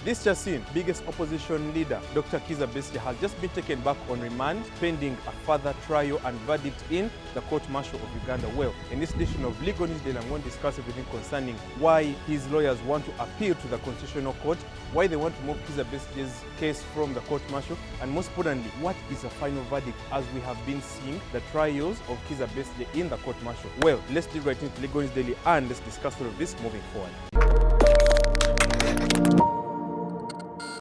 This just in, biggest opposition leader, Dr. Besigyes, has just been taken back on remand, pending a further trial and verdict in the court-martial of Uganda. Well, in this edition of Legal News Daily, I'm going to discuss everything concerning why his lawyers want to appeal to the Constitutional Court, why they want to move Besigyes' case from the court-martial, and most importantly, what is the final verdict as we have been seeing the trials of Besigyes in the court-martial. Well, let's dig right into Legal News Daily and let's discuss all of this moving forward.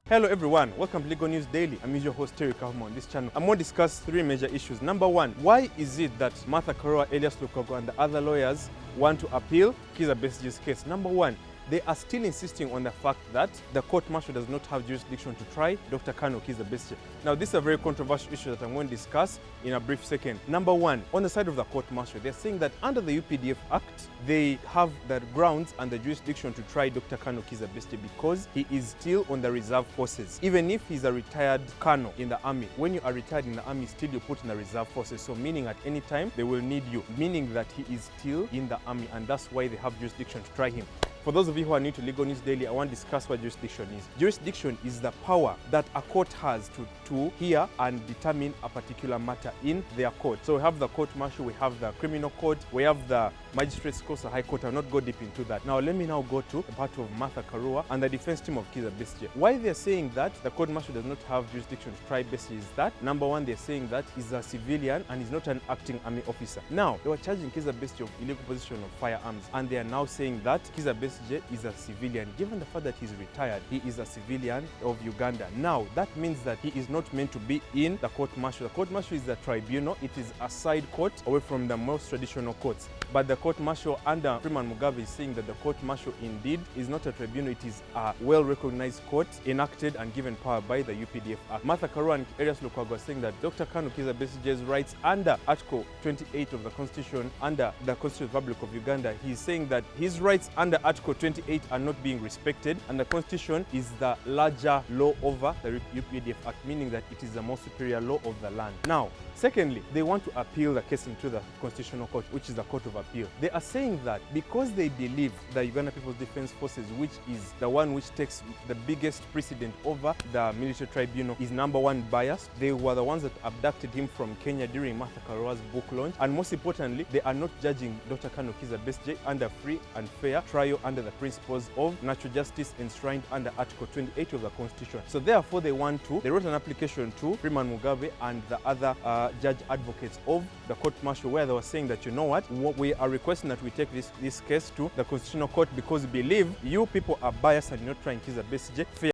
Hello everyone, welcome to Legal News Daily. I'm your host Terry Kahuma on this channel. I'm going to discuss three major issues. Number one, why is it that Martha Karua, Elias Lukogo and the other lawyers want to appeal Besigyes' case? Number one, they are still insisting on the fact that the court-martial does not have jurisdiction to try Dr. Besigyes. Now, this is a very controversial issue that I'm going to discuss in a brief second. Number one, on the side of the court-martial, they're saying that under the UPDF Act, they have the grounds and the jurisdiction to try Dr. Besigyes because he is still on the reserve forces. Even if he's a retired colonel in the army, when you are retired in the army, still you're put in the reserve forces. So meaning at any time, they will need you, meaning that he is still in the army, and that's why they have jurisdiction to try him. For those of you who are new to Legal News Daily, I want to discuss what jurisdiction is. Jurisdiction is the power that a court has to hear and determine a particular matter in their court. So we have the court-martial, we have the criminal court, we have the magistrates' court, the high court. I'll not go deep into that. Now let me now go to the part of Martha Karua and the defense team of Besigyes. Why they're saying that the court-martial does not have jurisdiction to try Besigyes is that, number one, they're saying that he's a civilian and he's not an acting army officer. Now, they were charging Besigyes of illegal possession of firearms, and they are now saying that Besigyes is a civilian. Given the fact that he's retired, he is a civilian of Uganda. Now, that means that he is not meant to be in the court-martial. The court-martial is the tribunal. It is a side court away from the most traditional courts. But the court-martial under Freeman Mugabe is saying that the court-martial indeed is not a tribunal. It is a well-recognized court enacted and given power by the UPDF Act. Martha Karua and Elias Lukogo are saying that Dr. Besigyes' rights under Article 28 of the Constitution, under the Constitutional Republic of Uganda, he's saying that his rights under Article 28 are not being respected, and the Constitution is the larger law over the UPDF Act, meaning that it is the most superior law of the land. Now, secondly, they want to appeal the case into the Constitutional Court, which is the Court of Appeal. They are saying that because they believe the Uganda People's Defense Forces, which is the one which takes the biggest precedent over the military tribunal, is number one biased. They were the ones that abducted him from Kenya during Martha Karua's book launch, and most importantly, they are not judging Dr. Besigyes under free and fair trial under the principles of natural justice enshrined under Article 28 of the Constitution. So therefore, they wrote an application to Freeman Mugabe and the other judge advocates of the court-martial, where they were saying that, you know what, we are requesting that we take this case to the Constitutional Court because we believe you people are biased and you're not trying Besigyes fair.